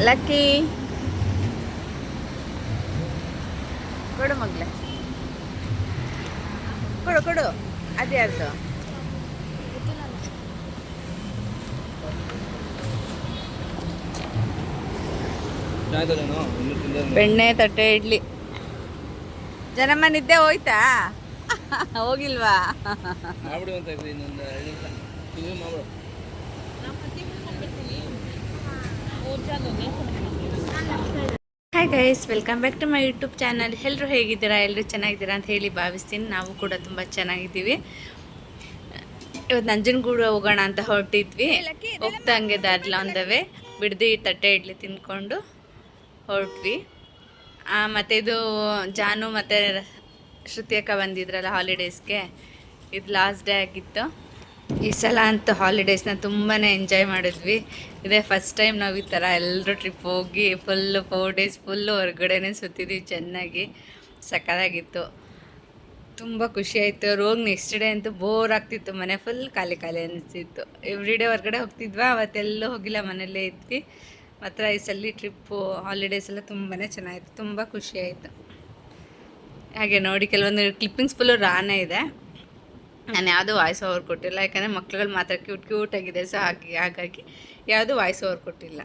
Lucky ಕೊಡು ಮಗ್ಲೆ, ಕೊಡು ಕೊಡು. ಅದ್ಯಾರ್ದು? ಬೆಣ್ಣೆ ತಟ್ಟೆ ಇಡ್ಲಿ. ಜನಮ್ಮ ನಿದ್ದೆ ಹೋಯ್ತಾ? ಹೋಗಿಲ್ವಾ? Hi guys, welcome back to my YouTube channel. ಎಲ್ಲರೂ ಹೇಗಿದ್ದೀರಾ? ಎಲ್ಲರೂ ಚೆನ್ನಾಗಿದ್ದೀರಾ ಅಂತ ಹೇಳಿ ಭಾವಿಸ್ತೀನಿ. ನಾವು ಕೂಡ ತುಂಬ ಚೆನ್ನಾಗಿದ್ದೀವಿ. ಇವತ್ತು ನಂಜನಗೂಡು ಹೋಗೋಣ ಅಂತ ಹೊರಟಿದ್ವಿ. ಹೋಗ್ತಾ ಹಂಗೆ ದಾರಿಲ ಒಂದವೆ ಬಿಡ್ದು ತಟ್ಟೆ ಇಡ್ಲಿ ತಿಂದ್ಕೊಂಡು ಹೊರಟ್ವಿ. ಮತ್ತು ಇದು ಜಾನು ಮತ್ತು ಶ್ರುತಿ ಅಕ್ಕ ಬಂದಿದ್ರಲ್ಲ ಹಾಲಿಡೇಸ್ಗೆ, ಇದು ಲಾಸ್ಟ್ ಡೇ ಆಗಿತ್ತು. ಈ ಸಲ ಅಂತೂ ಹಾಲಿಡೇಸ್ನ ತುಂಬಾ ಎಂಜಾಯ್ ಮಾಡಿದ್ವಿ. ಇದೇ ಫಸ್ಟ್ ಟೈಮ್ ನಾವು ಈ ಥರ ಎಲ್ಲರೂ ಟ್ರಿಪ್ ಹೋಗಿ ಫುಲ್ಲು 4 ಡೇಸ್ ಫುಲ್ಲು ಹೊರಗಡೆನೇ ಸುತ್ತಿದ್ವಿ. ಚೆನ್ನಾಗಿ ಸಕ್ಕತ್ತಾಗಿತ್ತು, ತುಂಬ ಖುಷಿ ಆಯಿತು. ಹೋಗಿ ನೆಕ್ಸ್ಟ್ ಡೇ ಅಂತೂ ಬೋರ್ ಆಗ್ತಿತ್ತು, ಮನೆ ಫುಲ್ ಖಾಲಿ ಖಾಲಿ ಅನಿಸ್ತಿತ್ತು. ಎವ್ರಿ ಡೇ ಹೊರಗಡೆ ಹೋಗ್ತಿದ್ವಾ, ಅವತ್ತೆಲ್ಲೂ ಹೋಗಿಲ್ಲ, ಮನೆಯಲ್ಲೇ ಇದ್ವಿ. ಮಾತ್ರ ಈ ಸಲ ಟ್ರಿಪ್ಪು ಹಾಲಿಡೇಸ್ ಎಲ್ಲ ತುಂಬಾ ಚೆನ್ನಾಗಿತ್ತು, ತುಂಬ ಖುಷಿ ಆಯಿತು. ಹಾಗೆ ನೋಡಿ, ಕೆಲವೊಂದು ಕ್ಲಿಪ್ಪಿಂಗ್ಸ್ ಫುಲ್ಲು ರಾನೇ ಇದೆ. ನಾನು ಯಾವುದೂ ವಾಯ್ಸ್ ಓವರ್ ಕೊಟ್ಟಿಲ್ಲ, ಯಾಕಂದರೆ ಮಕ್ಳುಗಳು ಮಾತ್ರ ಕ್ಯೂಟಾಗಿದೆ. ಸೊ ಹಾಗಾಗಿ ಯಾವುದೂ ವಾಯ್ಸ್ ಓವರ್ ಕೊಟ್ಟಿಲ್ಲ.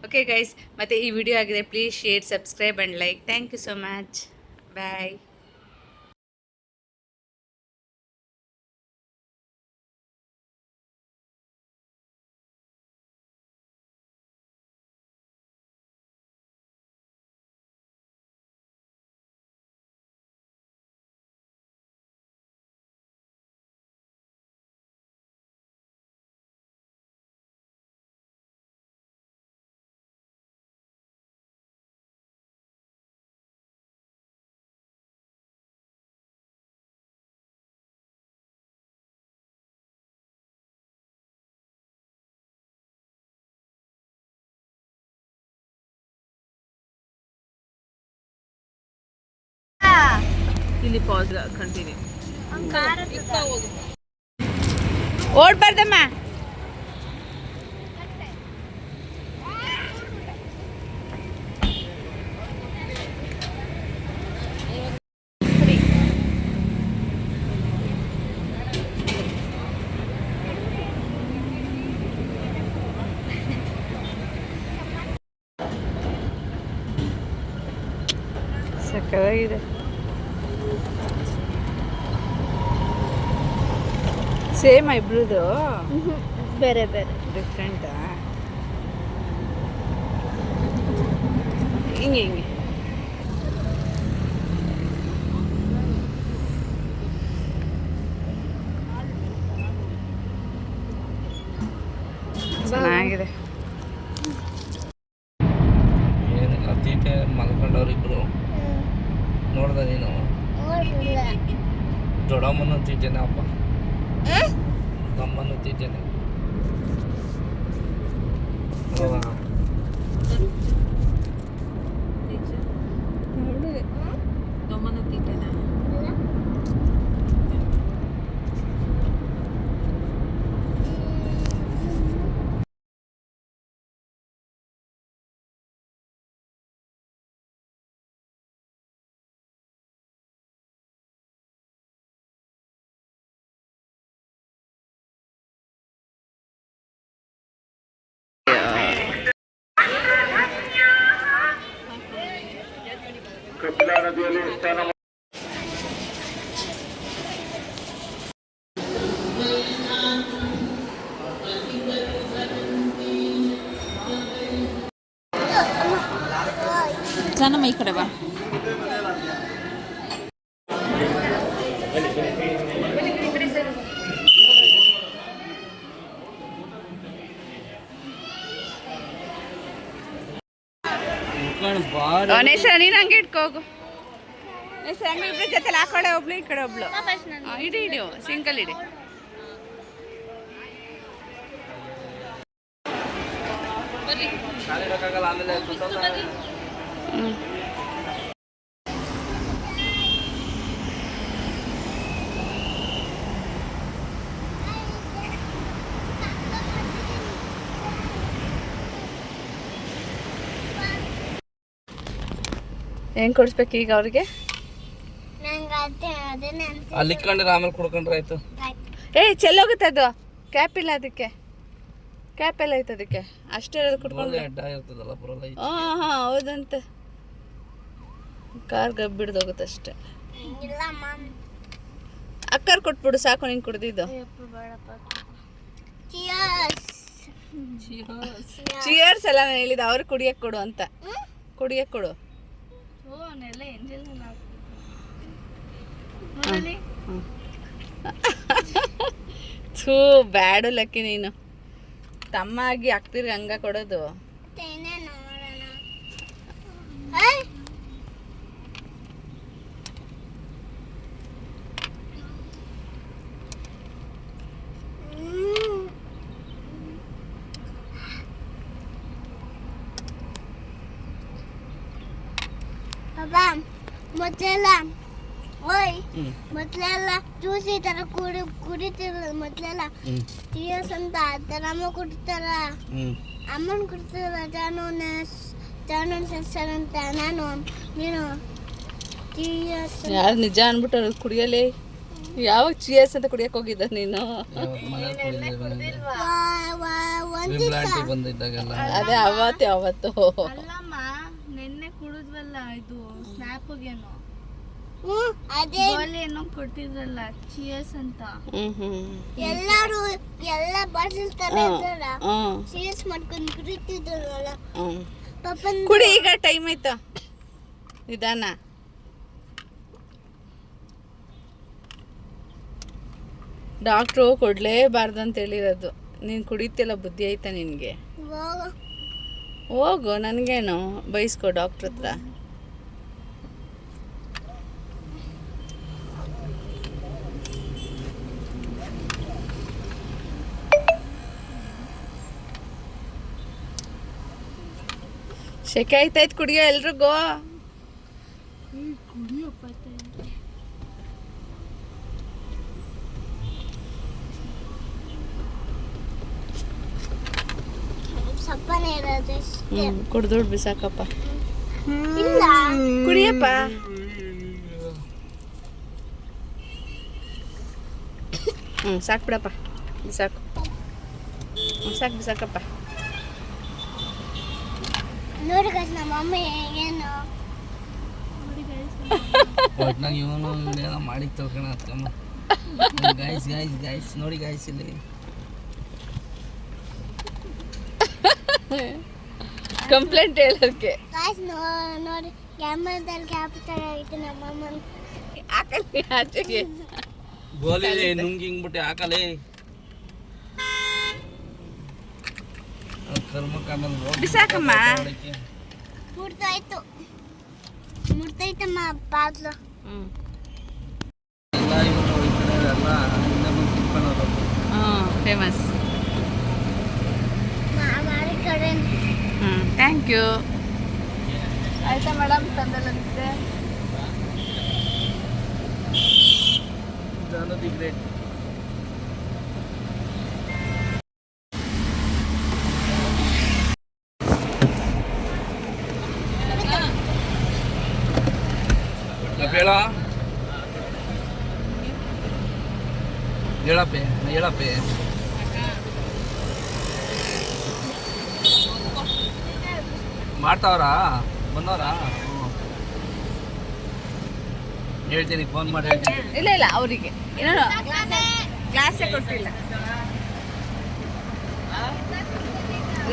ಓಕೆ ಗೈಸ್, ಮತ್ತು ಈ ವಿಡಿಯೋ ಆಗಿದೆ, please share, subscribe and like. Thank you so much. Bye. ಇಲ್ಲಿ ಪಾಸ್, ಕಂಟಿನ್ಯೂ. ಓಡ್ಬಾರ್ದಮ್ಮ. ಸಕ್ಕತ್ತಾಗಿದೆ. ಸೇಮ್ ಇಬ್ರದು? ಬೇರೆ ಬೇರೆ, ಡಿಫ್ರೆಂಟಾ? ಹಿಂಗೆ ಹಿಂಗೆ ಚೆನ್ನಾಗಿದೆ. ಏನಿಲ್ಲ, ತೀಟೆ ಮಲ್ಕೊಂಡವ್ರಿಬ್ರು ನೋಡ್ದ ನೀನು? ದೊಡ್ಡಮ್ಮನ ತೀಟೆನೆ ಅಪ್ಪ, ನಮ್ಮನ್ನು ತೀಟೆನೆ. ನಮ್ಮನ್ನು ತೀಟೆನ ಕಪಿಲಾ ನದಿಯಲ್ಲಿ ಸ್ನಾನ ಚೆನ್ನಾಗಿ ಈ ಕಡೆ ಬಾ. ನೀನು ಹಂಗೆ ಇಟ್ಕೋಗು. ಹಂಗೆ ಇಬ್ಬರ ಜೊತೆಲಿ ಆ ಕಡೆ ಒಬ್ಳು, ಈ ಕಡೆ ಒಬ್ಳು. ಇಡಿ ಇಡಿ, ಸಿಂಗಲ್ ಇಡಿ. ಹೆಂಗೆ ಕೊಡಿಸ್ಬೇಕು ಈಗ ಅವ್ರಿಗೆ? ಅಲ್ಲಿ ಇಟ್ಕೊಂಡ್ರೆ ಆಮೇಲೆ ಕುಡ್ಕೊಂಡ್ರೆ ಆಯ್ತು. ಚೆಲ್ಲೋಗುತ್ತೆ ಅದು. ಕ್ಯಾಪ್ ಇಲ್ಲ ಅದಕ್ಕೆ, ಕ್ಯಾಪ್ ಎಲ್ಲ ಐತೆ ಅದಕ್ಕೆ. ಅಷ್ಟೇ ಇರೋದು ಕುಟ್ಕೊಂಡು. ಅಡ್ಡ ಇರ್ತದಲ್ಲ ಬರೋಲ್ಲ. ಹಾಂ ಹೌದಂತೆ. ಕಾರ್ ಗಬ್ಬಿಡ್ದೋಗುತ್ತೆ ಅಷ್ಟೇ. ಅಕ್ಕಾರ್ ಕೊಟ್ಬಿಡು ಸಾಕು, ನೀನು ಕುಡ್ದಿದ್ದು. ಚಿಯರ್ಸ್ ಎಲ್ಲ ನಾನು ಹೇಳಿದ ಅವ್ರಿಗೆ ಕುಡಿಯಕ್ಕೆ ಕೊಡು ಅಂತ. ಕುಡಿಯಕ್ಕೆ ಕೊಡು. ಥೂ ಬ್ಯಾಡು ಲಕ್ಕಿ ನೀನು. ತಮ್ಮ ಆಗಿ ಅಕ್ತಿರ್ಗೆ ಹಂಗ ಕೊಡೋದು. ಮೊದ್ಲೆಲ್ಲ ಜ್ಯೂಸ್ ಈ ತರ ಕುಡಿತಿರಲ್ಲ. ಮೊದ್ಲೆಲ್ಲ ಟಿಎಸ್ ಅಂತ ಅಮ್ಮ ಕುಡಿತಾರ, ಅಮ್ಮನ್ ಕುಡಿತಾರ. ಜಾನೂನ್ ಸೆನ್ಸರ್ ಅಂತ ನಾನು ನೀನು ಟಿಎಸ್ ಯಾರು ನಿಜ ಅನ್ಬಿಟ್ಟು ಅವ್ರು ಕುಡಿಯಲೇ. ಯಾವಾಗ ಚಿಯರ್ಸ್ ಅಂತ ಕುಡಿಯಕ್ಕೆ ಹೋಗಿದ್ದ ನೀನು? ಬಂದಿದ್ದಾಗೆಲ್ಲ ಅದೇ ಅವತ್ತು ಅಲ್ಲಮ್ಮ ನೆನ್ನೆ ಕುಡಿದ್ವಲ್ಲ ಇದು ಸ್ನ್ಯಾಪ್ಗೇನೋ ಅದೇ ಏನೋ ಕೊಟ್ಟಿದ್ರಲ್ಲ ಚಿಯರ್ಸ್ ಅಂತ. ಎಲ್ಲರೂ ಎಲ್ಲ ಬಾಟಲ್ ತರ ಚಿಯರ್ಸ್ ಮಾಡ್ಕೊಂಡು ಕುಡಿತಿದ್ರಲ್ಲ ಪಾಪನ್. ಕುಡಿ ಈಗ, ಟೈಮ್ ಆಯ್ತು. ನಿಧಾನ. ಡಾಕ್ಟ್ರು ಕೊಡ್ಲೇಬಾರ್ದು ಅಂತ ಹೇಳಿರೋದು. ನೀನು ಕುಡಿತಿಲ್ಲ, ಬುದ್ಧಿ ಆಯ್ತಾ ನಿನಗೆ? ಹೋಗು, ನನಗೇನು ಬೈಸ್ಕೊ ಡಾಕ್ಟ್ರ್ ಹತ್ರ. ಶೆಕೆ ಆಯ್ತಾಯ್ತು, ಕುಡಿಯೋ ಎಲ್ರಿಗೂ. ಸಪ್ಪನೆ ಇರೋದು ಕುಡ್ದೋಡ್ ಬಿಸಾಕಪ್ಪ. ಇಲ್ಲ ಕುಡಿಯಪ್ಪ. ಸಾಕು ಬಿಡಪ್ಪ, ಬಿಸಾಕು. ಸಾಕು ಬಿಸಾಕಪ್ಪ. ನೋಡಿ ಗೈಸ್, ನಮ್ಮ ಮಮ್ಮಿ ಏನು ಒಟ್ನಾಗ ಇವನು ಏನೋ ಮಾಡಿ ತಿಳ್ಕೊಳ ಅತ್ತಮ್ಮ. ಗಾಯ್ಸ್ ಗಾಯ್ಸ್ ಗಾಯ್ಸ್ ನೋಡಿ ಗಾಯ್ಸ್ ಇಲ್ಲಿ ಕಂಪ್ಲೇಂಟ್ ಹೇಳೋದಕ್ಕೆ. ಗೈಸ್ ನೋಡಿ ಕ್ಯಾಮರಾದಲ್ಲಿ ಕ್ಯಾಪ್ಚರ್ ಆಗಿತ್ತು ನಮ್ಮ ಅಮ್ಮನ. ಹಾಕಲಿ ಆಚೆಗೆ. ಗೋಲಿ ನುಂಗಿ ಹಿಂಗ್ಬಿಟ್ಟು ಹಾಕಲೇ. ಬಿಸಾಕಮ್ಮ. ಮುಡ್ತೈತಮ್ಮ ಬಾಗ್ಲು. ಎಲ್ಲ ಇವರು ಈ ಕಡೆ ಎಲ್ಲ ಹಿಂದೆ ಬಂದು ತಿಳ್ಕೊಳ್ಳೋದು. ಫೇಮಸ್. ಮಾಡಿ ಕಡೆ ಥ್ಯಾಂಕ್ ಯು. ಆಯ್ತಾ ಮೇಡಮ್, ತಂದಲ್ಲಂತೆ. ಜಾನದಿ ಗ್ರೇಟ್. ಹೇಳಪ್ಪೆ ಹೇಳಪ್ಪೆ. ಮಾಡ್ತಾವ್ರಾ ಬಂದವ್ರಾ? ಹೇಳ್ತೀನಿ, ಫೋನ್ ಮಾಡಿ ಹೇಳ್ತೀನಿ. ಇಲ್ಲ ಇಲ್ಲ, ಅವರಿಗೆ ಏನೋ ಗ್ಲಾಸೇ ಕೊಟ್ಟಿಲ್ಲ.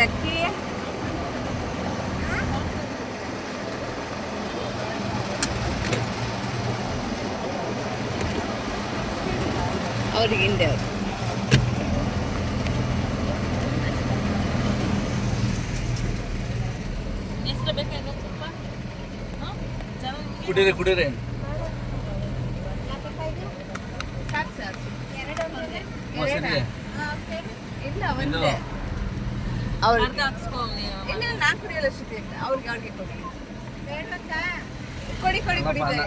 ಲಕ್ಕಿ ಅವ್ರಿಗೆ ಹಿಂದೆ ಅವರು. ಕುಡೀರಿ ಕುಡೀರಿ. ಸಾಕು ಸರ್, ಮೊಸರಿಗೆ ಇಲ್ಲ ಒಂದೇ. ಅವ್ರಿಗೆ ಇಲ್ಲ, ನಾನು ಕುಡಿಯಲ್ಲ ಶ್ರುತಿ ಅಂತ. ಅವ್ರಿಗೆ ಕೊಡಿ ಕೊಡಿ ಕೊಡಿ ಕೊಡಿ.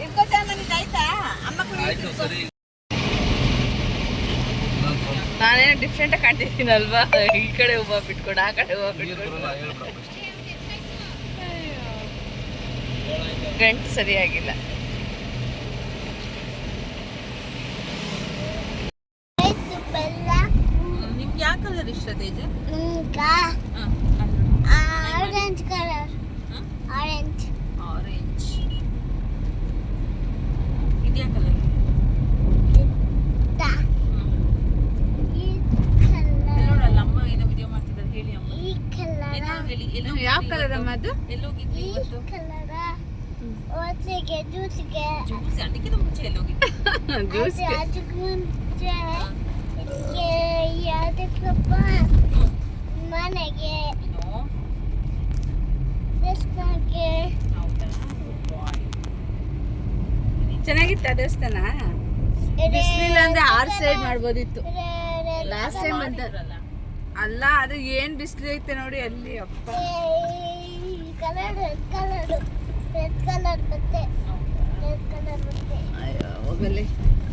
ಇಟ್ಕೋತಾ ನನಗೆ ಆಯ್ತಾ? ಅಮ್ಮ ಆಯ್ತು ಕುಡಿ. ಸರಿ. ನಾನೇನೋ ಡಿಫ್ರೆಂಟಾಗಿ ಕಾಣ್ತಿದ್ದೀನಲ್ವಾ? ಈ ಕಡೆ ಹೂವು ಬಿಟ್ಕೊಡು, ಆ ಕಡೆ ಹೂವು ಬಿಟ್ಕೊಡು. ಗಂಟು ಸರಿಯಾಗಿಲ್ಲ. ಆಯ್ತು ಬೆಲ್ಲ. ನಿಮ್ಗೆ ಯಾವ ಕಲರ್ ಇಷ್ಟ Teja? Orange colour. Orange. Orange. ಇದ್ಯಾ ಕಲರ್? ಈ ಕಲರ್. ನೋಡಲ್ಲ ಅಮ್ಮ ಏನೋ ವಿಡಿಯೋ ಮಾಡ್ತಿದ್ದಾರೆ, ಹೇಳಿ ಅಮ್ಮ. ಈ ಕಲರ್. ಯಾವ ಕಲರ್ ಅಮ್ಮ ಅದು? ಈ ಕಲರ್. ಓಟ್ಲಿಗೆ ಜ್ಯೂಸ್ಗೆ. ಅದಕ್ಕಿಂತ ಮುಂಚೆ ಎಲ್ಲೋಗಿದ್ದೆ? ಜ್ಯೂಸ್ಗೆ. ಅದಕ್ಕೆ ಮುಂಚೆ ಇದಕ್ಕೆ ಯಾವುದಕ್ಕಪ್ಪ ಮನೆಗೆ ದೇವಸ್ಥಾನಕ್ಕೆ. ಚೆನ್ನಾಗಿತ್ತ ದೇವಸ್ಥಾನ? ಬಿಸಿಲಿಲ್ಲ ಅಂದ್ರೆ 6 ಸೈಡ್ ಮಾಡ್ಬೋದಿತ್ತು. ಲಾಸ್ಟ್ ಟೈಮ್ ಬಂದ ಅಲ್ಲ, ಅದು ಏನ್ ಬಿಸಿಲು ಐತೆ ನೋಡಿ ಅಲ್ಲಿ. ಅಪ್ಪ colour red colour. Red colour ಮತ್ತೆ ರೆಡ್ ಕಲರ್ ಮತ್ತೆ. ಅಯ್ಯೋ ಹೋಗಲಿ,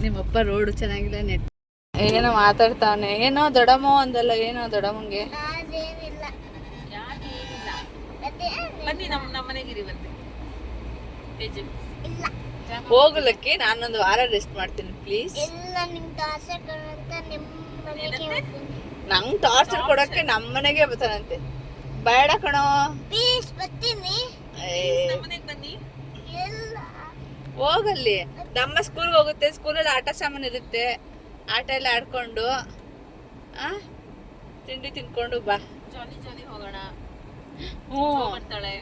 ನಿಮ್ಮಪ್ಪ ರೋಡು ಚೆನ್ನಾಗಿಲ್ಲ. ನೆಟ್ ಏನೋ ಮಾತಾಡ್ತಾವನೆ. ಏನೋ ದೊಡ್ಡಮ್ಮ ಅಂದಲ್ಲ, ಏನೋ ದೊಡ್ಡಮ್ಮಂಗೆ. ಅದೇನಿಲ್ಲ. ಬನ್ನಿ ನಮ್ಮ ಮನೆಗಿರಿ ಬಂದೆ. ಇಲ್ಲ ಹೋಗಲಕ್ಕೆ ನಾನೊಂದು ವಾರ ರೆಸ್ಟ್ ಮಾಡ್ತೀನಿ ಪ್ಲೀಸ್. ಇಲ್ಲ ನಿಮ್ಗೆ ಟಾರ್ಚರ್ ಕೊಡಂತ ನಿಮ್ಮ ಮನೆಗೆ ಹೋಗ್ತೀನಿ. ನಂಗೆ ಟಾರ್ಚರ್ ಕೊಡಕ್ಕೆ ನಮ್ಮ ಮನೆಗೆ ಬರ್ತಾನಂತೆ. ಬೇಡ ಕಣೋ ಪ್ಲೀಸ್ ಬರ್ತೀನಿ. ಬನ್ನಿ. ಇಲ್ಲ ಹೋಗಲ್ಲಿ. ನಮ್ಮ ಸ್ಕೂಲ್ಗೆ ಹೋಗುತ್ತೆ, ಸ್ಕೂಲಲ್ಲಿ ಆಟ ಸಾಮಾನು ಇರುತ್ತೆ, ಆಟ ಎಲ್ಲ ಆಡ್ಕೊಂಡು ತಿಂಡಿ ತಿನ್ಕೊಂಡು ಬಾ. ಜಾಲಿ ಜಾಲಿ ಹೋಗೋಣ. ಹ್ಞೂ ಬರ್ತಾಳೆ.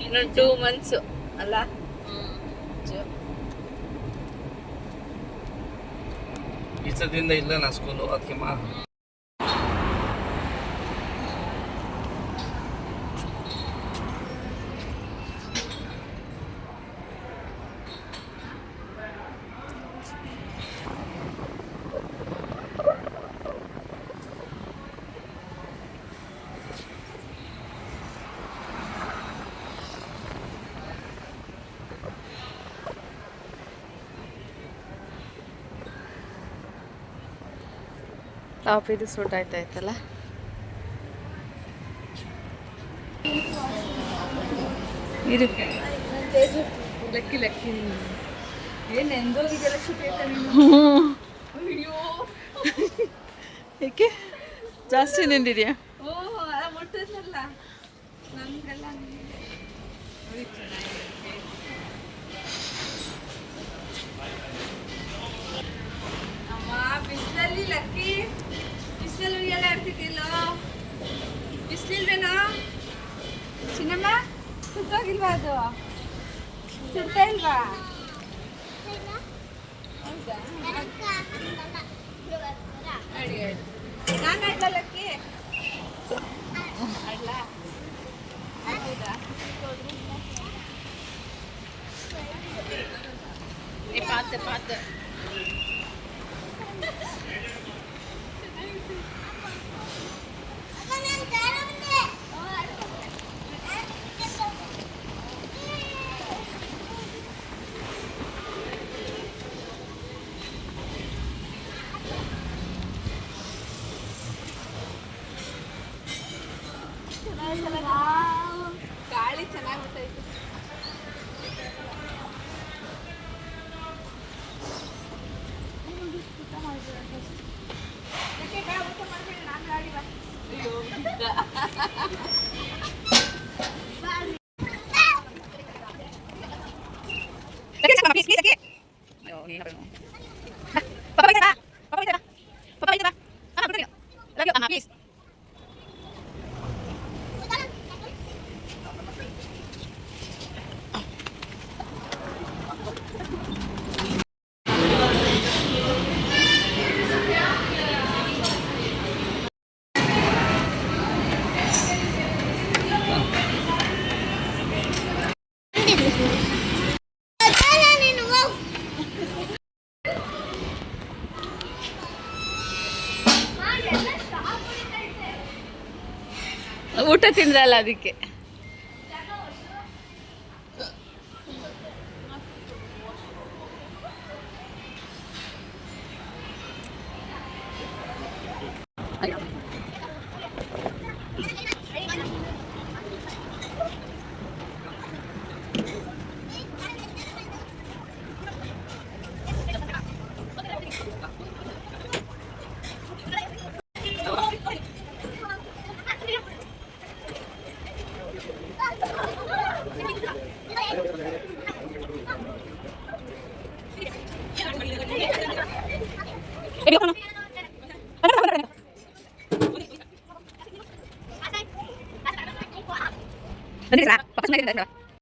ಇನ್ನೊಂದು 2 months ಅಲ್ಲ? ಈ ಸದ್ಯದಿಂದ ಇಲ್ಲ ನಾ ಸ್ಕೂಲು, ಅದಕ್ಕೆ ಟಾಪ್ ಇದು ಸೂಟ್ ಆಯ್ತಾಯ್ತಲ್ಲ. ಇದು ಲಕ್ಕಿ ಲಕ್ಕಿ. ಏನು ಎಂದೋಗಿದೆಲ್ಲ ಶುಭ. ಅಯ್ಯೋ ಏಕೆ ಜಾಸ್ತಿ ನಿಂದಿದೆಯಾ? ಓ ಮುಟ್ಟಿದ್ನಲ್ಲ ನಮಗೆಲ್ಲ. ಅಮ್ಮ ಬಿಸಿಲಲ್ಲಿ ಲಕ್ಕಿ, ಬಿಸಿಲಲ್ಲಿ ಉಯ್ಯಾಲೆ ಆಡ್ತಿದ್ದಿಲ್ಲೋ? ಬಿಸಿಲಿಲ್ವೇನೋ ಚಿನ್ನಮ್ಮ? ಸುತ್ತೋಗಿಲ್ವಾ ಅದು? ಸುತ್ತಾ ಇಲ್ವಾ? ಹೌದಾ? ಅಡಿ ಅಡಿ. ನಾನು ಆಡ್ಲಾ ಲಕ್ಕಿ? ಆಡ್ಲಾ? ಹೌದಾ? ಪಾತೆ ಪಾತೆ. ಗಾಳಿ ಚೆನ್ನಾಗಿ ಬರ್ತೈತೆ. ಊಟ ತಿಂದ್ರಲ್ಲ ಅದಕ್ಕೆ. ಬನ್ನಿ ಸರ್ ವಾಪಸ್ ಮಾಡಿದ್ರೆ